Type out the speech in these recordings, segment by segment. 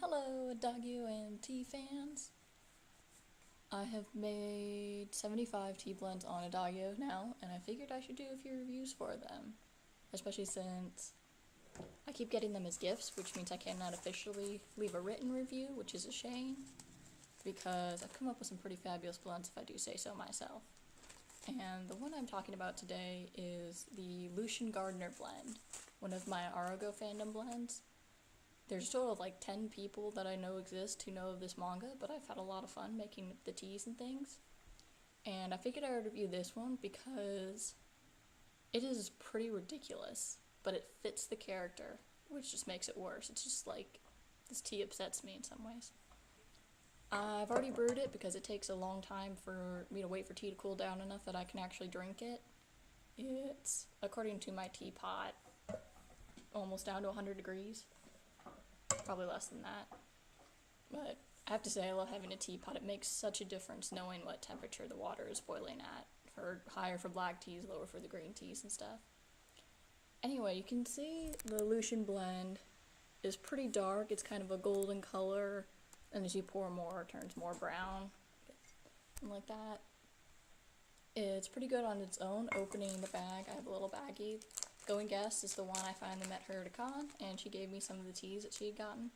Hello, Adagio and tea fans. I have made 75 tea blends on Adagio now, and I figured I should do a few reviews for them. Especially since I keep getting them as gifts, which means I cannot officially leave a written review, which is a shame, because I've come up with some pretty fabulous blends if I do say so myself. And the one I'm talking about today is the Lucian Gardner blend, one of my ARAGO fandom blends. There's a total of like 10 people that I know exist who know of this manga, but I've had a lot of fun making the teas and things. And I figured I would review this one because it is pretty ridiculous, but it fits the character, which just makes it worse. It's just like, this tea upsets me in some ways. I've already brewed it because it takes a long time for me to wait for tea to cool down enough that I can actually drink it. It's, according to my teapot, almost down to 100 degrees. Probably less than that. But I have to say, I love having a teapot. It makes such a difference knowing what temperature the water is boiling at. For higher for black teas, lower for the green teas and stuff. Anyway, you can see the Lucian blend is pretty dark. It's kind of a golden color, and as you pour more, it turns more brown. And like that. It's pretty good on its own. Opening the bag, I have a little baggie. Going Guest is the one I finally met her at a con, and she gave me some of the teas that she had gotten.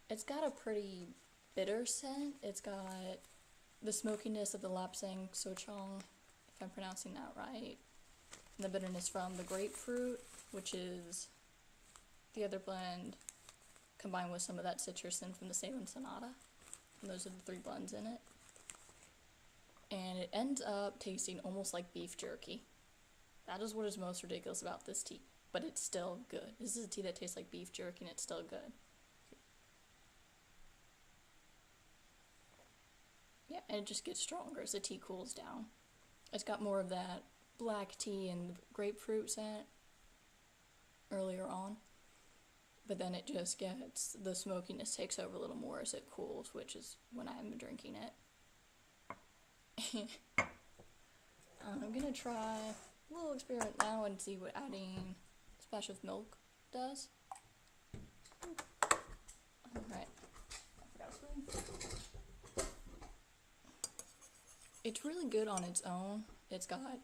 It's got a pretty bitter scent. It's got the smokiness of the Lapsang Sochong, if I'm pronouncing that right, and the bitterness from the grapefruit, which is the other blend, combined with some of that citrusin from the Salem Sonata. And those are the three blends in it. And it ends up tasting almost like beef jerky. That is what is most ridiculous about this tea, but it's still good. This is a tea that tastes like beef jerky, and it's still good. Yeah, and it just gets stronger as the tea cools down. It's got more of that black tea and grapefruit scent earlier on, but then it just gets, the smokiness takes over a little more as it cools, which is when I'm drinking it. I'm gonna try a little experiment now and see what adding a splash of milk does. Alright. It's really good on its own. It's got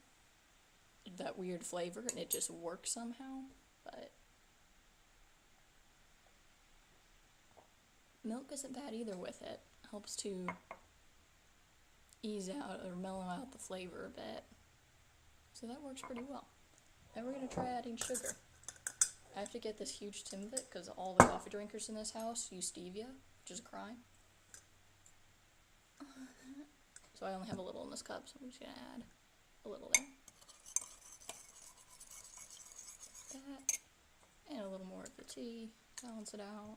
that weird flavor and it just works somehow, but milk isn't bad either with it. Helps to ease out or mellow out the flavor a bit. So that works pretty well. Then we're going to try adding sugar. I have to get this huge Timbit because all the coffee drinkers in this house use stevia, which is a crime. So I only have a little in this cup, so I'm just going to add a little there. That. And a little more of the tea. Balance it out.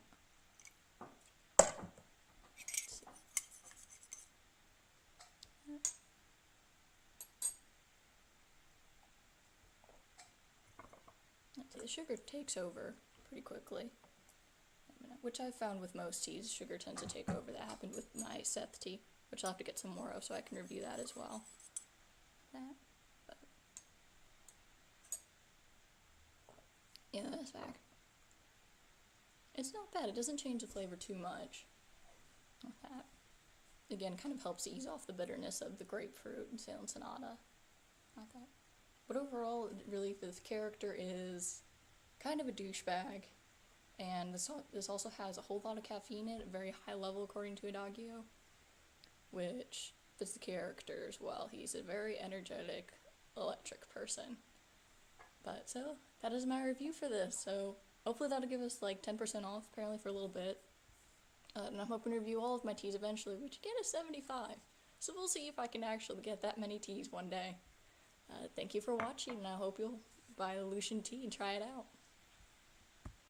The sugar takes over pretty quickly, which I've found with most teas. Sugar tends to take over. That happened with my Seth tea, which I'll have to get some more of so I can review that as well. Yeah, that's back. It's not bad. It doesn't change the flavor too much. Like that. Again, kind of helps ease off the bitterness of the grapefruit and Salem Sonata. Like that. But overall, really, this character is kind of a douchebag, and this also has a whole lot of caffeine in it, a very high level according to Adagio, which fits the character as well. He's a very energetic, electric person. But so, that is my review for this, so hopefully that'll give us like 10% off, apparently for a little bit. And I'm hoping to review all of my teas eventually, which again is 75. So we'll see if I can actually get that many teas one day. Thank you for watching, and I hope you'll buy a Lucian tea and try it out.